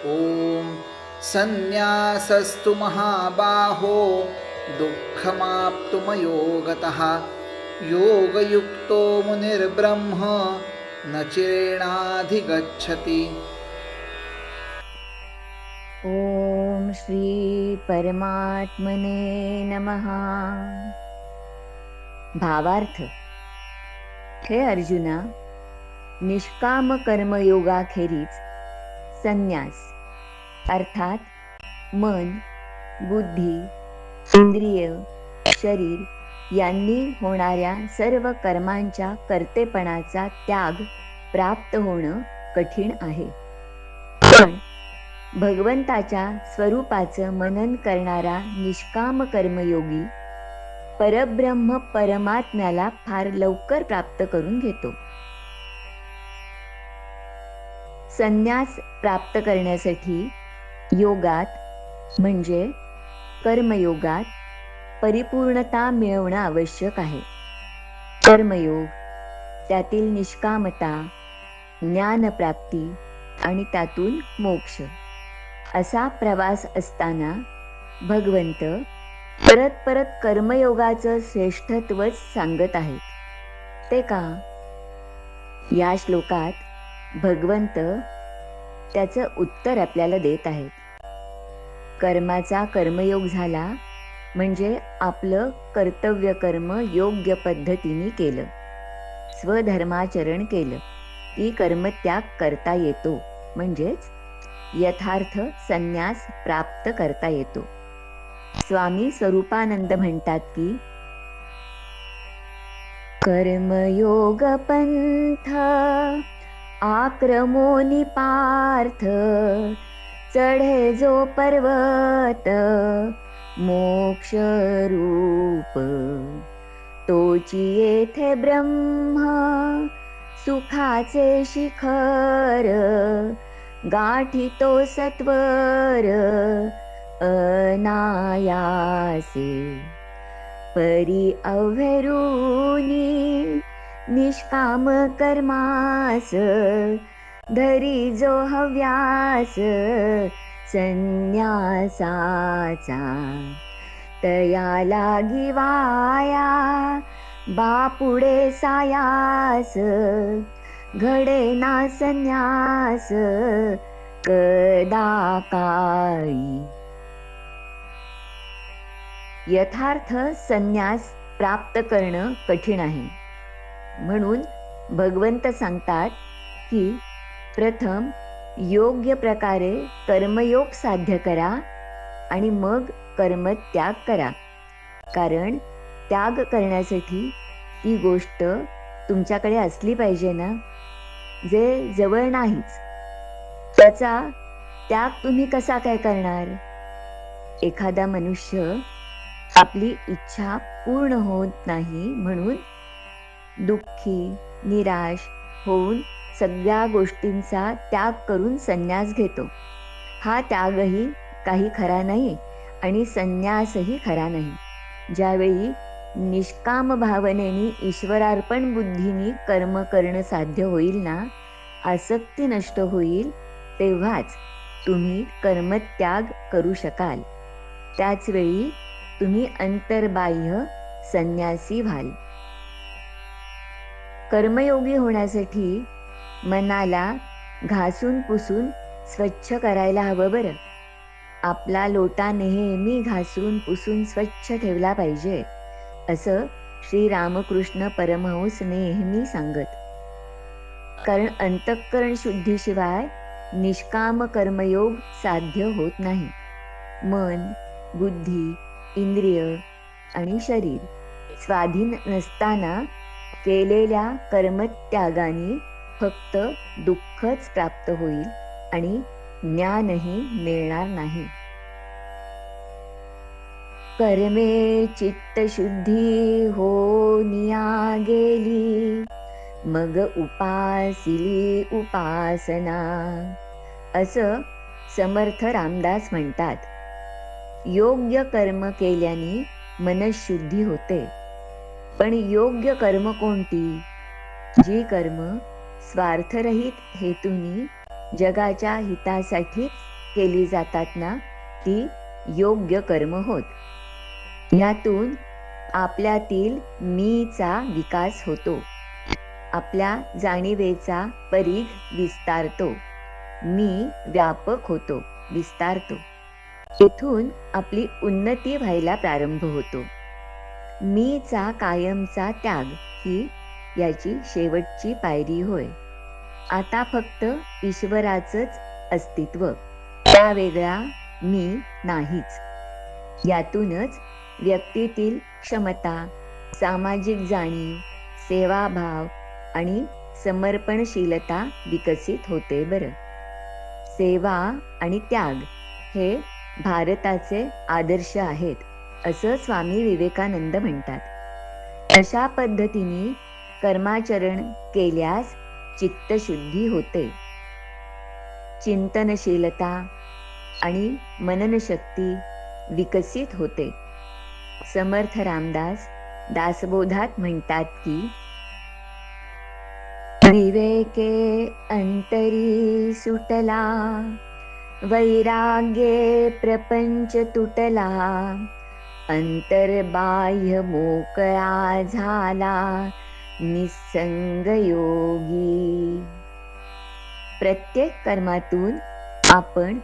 ॐ संन्यासस्तु महाबाहो दुःखमाप्तुमयो गतः योगयुक्तो मुनिर्ब्रह्म न चिरेणाधिगच्छति। ओम श्री परमात्मने नमः। भावार्थ। हे अर्जुना, निष्काम कर्मयोगाखेरीज संन्यास अर्थात मन, बुद्धी, इंद्रिय, शरीर यांनी होणाऱ्या सर्व कर्मांच्या कर्तेपणाचा त्याग प्राप्त होणं कठीण आहे. पण भगवंताच्या स्वरूपाचं मनन करणारा निष्काम कर्मयोगी परब्रह्म परमात्म्याला फार लवकर प्राप्त करून घेतो. संन्यास प्राप्त करण्यासाठी योगात म्हणजे कर्मयोगात परिपूर्णता मिळवणं आवश्यक आहे. कर्मयोग, त्यातील निष्कामता, ज्ञानप्राप्ती आणि त्यातून मोक्ष असा प्रवास असताना भगवंत परत परत कर्मयोगाचं श्रेष्ठत्वच सांगत आहेत. ते का? या श्लोकात भगवंत त्याचं उत्तर आपल्याला देत आहेत. कर्माचा कर्मयोग झाला म्हणजे आपलं कर्तव्य कर्म योग्य पद्धतीने केलं, स्वधर्माचरण केलं की कर्मत्याग करता येतो, म्हणजेच यथार्थ संन्यास प्राप्त करता येतो. स्वामी स्वरूपानंद म्हणतात की कर्मयोग पंथ आक्रमोनी पार्थ, चढे जो पर्वत मोक्ष रूप, तोची येथे ब्रह्म सुखाचे शिखर, गाठी तो सत्वर अनायासे, परी अव्हेरूनी निष्काम कर्मास, धरी जो हव्यास संन्यासाचा, तया लागी वाया बापुडे सायास, घडे ना संन्यास कदा काळी. यथार्थ संन्यास प्राप्त करणं कठीण आहे. म्हणून भगवंत सांगतात की प्रथम योग्य प्रकारे कर्मयोग साध्य करा आणि मग कर्मत्याग करा. कारण त्याग करण्यासाठी ती गोष्ट तुमच्याकडे असली पाहिजे ना, जे जवळ नाहीच त्याचा त्याग तुम्ही कसा काय करणार? एखादा मनुष्य आपली इच्छा पूर्ण होत नाही म्हणून दुःखी निराश होऊन सगळ्या गोष्टींचा त्याग करून संन्यास घेतो. हा त्यागही काही खरा नाही आणि संन्यासही खरा नाही. ज्यावेळी निष्काम भावनेने ईश्वरार्पण बुद्धीने कर्म करणं साध्य होईल ना, आसक्ती नष्ट होईल, तेव्हाच तुम्ही कर्मत्याग करू शकाल. त्याच वेळी तुम्ही अंतर्बाह्य संन्यासी व्हाल. कर्मयोगी होण्यासाठी मनाला घासून पुसून स्वच्छ करायला हवं बरं. आपला लोटा नेहमी घासून पुसून स्वच्छ ठेवला पाहिजे, असं श्री रामकृष्ण परमहंस नेहमी सांगत. कारण अंतःकरण शुद्धीशिवाय निष्काम कर्मयोग साध्य होत नाही. मन, बुद्धी, इंद्रिय आणि शरीर स्वाधीन नसताना केलेल्या कर्मत्यागाने फक्त दुःखच प्राप्त होईल आणि ज्ञानही मिळणार नाही. कर्मे चित्तशुद्धी होनिया गेली, मग उपासिली उपासना, असं समर्थ रामदास म्हणतात. योग्य कर्म केल्याने मनःशुद्धी होते. पण योग्य कर्म कोणती? जी कर्म स्वार्थरहित हेतूंनी जगाच्या हितासाठी केली जातात ना, ती योग्य कर्म होत. यातून आपल्यातील मीचा विकास होतो. आपल्या जाणीवेचा परीघ विस्तारतो. मी व्यापक होतो, विस्तारतो. इथून आपली उन्नती व्हायला प्रारंभ होतो. मीचा कायमचा त्याग ही याची शेवटची पायरी होय. आता फक्त ईश्वराचंच अस्तित्व, त्या वेगळा मी नाहीच. यातूनच व्यक्तीतील क्षमता, सामाजिक जाणीव, सेवाभाव आणि समर्पणशीलता विकसित होते बरं. सेवा आणि त्याग हे भारताचे आदर्श आहेत, असं स्वामी विवेकानंद म्हणतात. अशा पद्धतीने कर्माचरण केल्यास चित्तशुद्धी होते. चिंतनशीलता आणि मननशक्ती विकसित होते. समर्थ रामदास दासबोधात म्हणतात की, विवेके अंतरी सुटला, वैराग्ये प्रपंच तुटला, अंतर्बाह्य मोकळा झाला, निसंग योगी. प्रत्येक कर्मातून आपण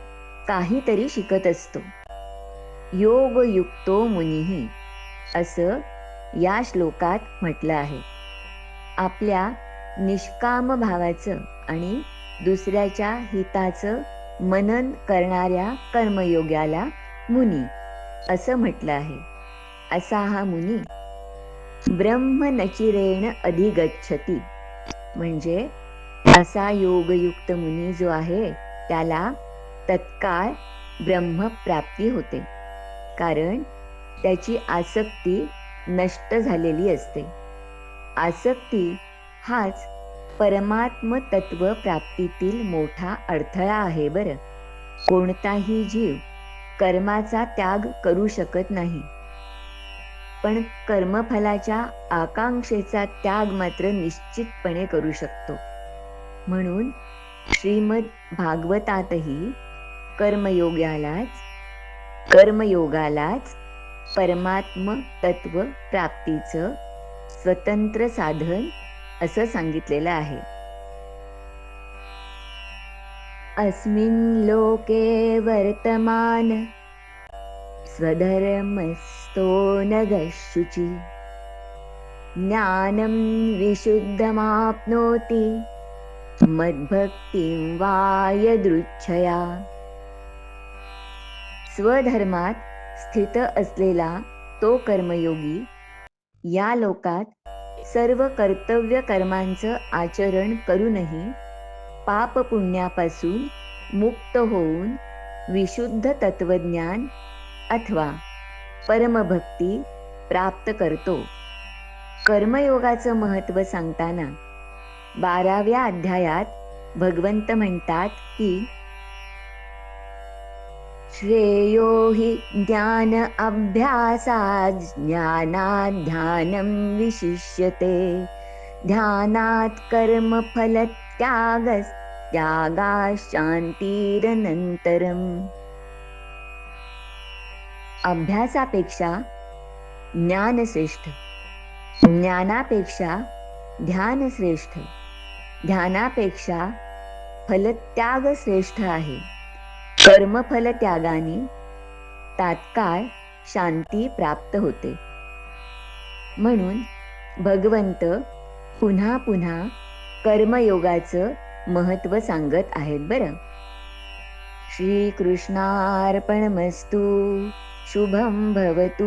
काहीतरी शिकत असतो. योगयुक्तो मुनिही असं या श्लोकात म्हटलं आहे. आपल्या निष्काम भावाचं आणि दुसऱ्याच्या हिताचं मनन करणाऱ्या कर्मयोग्याला मुनी असं म्हटलं आहे. असा हा मुनी ब्रह्मनचिरेण अधिगच्छति, म्हणजे असा योगयुक्त मुनी जो आहे त्याला तत्काळ ब्रह्मप्राप्ती होते, कारण त्याची आसक्ती नष्ट झालेली असते. आसक्ती हाच परमात्म तत्व प्राप्तीतील मोठा अडथळा आहे बरं. कोणताही जीव कर्माचा त्याग करू शकत नाही, पण कर्मफलाच्या आकांक्षेचा त्याग मात्र निश्चितपणे करू शकतो. म्हणून श्रीमद भागवतातही कर्मयोगालाच परमात्म तत्व प्राप्तीचं स्वतंत्र साधन असं सांगितलेलं आहे. अस्मिन् लोके वर्तमान स्वधर्मस्थो नगशुचि, ज्ञानं विशुद्धमाप्नोति, मद्भक्तिं वा यदृच्छया. स्वधर्मात स्थित असलेला तो कर्मयोगी या लोकात सर्व कर्तव्य कर्मांचं आचरण करूनही पाप पुण्यापासून मुक्त होऊन विशुद्ध तत्वज्ञान अथवा परमभक्ती प्राप्त करतो. कर्मयोगाचं महत्त्व सांगताना 12व्या अध्यायात भगवंत म्हणतात की, श्रेयो हि ज्ञान अभ्यासात् ज्ञानात् ध्यानं विशिष्यते, ध्यानात् कर्मफल त्यागात् शान्तिरनन्तरम्. अभ्यासापेक्षा ज्ञान श्रेष्ठ, ज्ञानापेक्षा ध्यान श्रेष्ठ, ध्यानापेक्षा फलत्याग श्रेष्ठ आहे. कर्मफल त्यागाने तात्काळ शांती प्राप्त होते. म्हणून भगवंत पुन्हा पुन्हा कर्मयोगाचं महत्त्व सांगत आहेत बरं. श्रीकृष्णार्पणमस्तु. शुभं भवतु.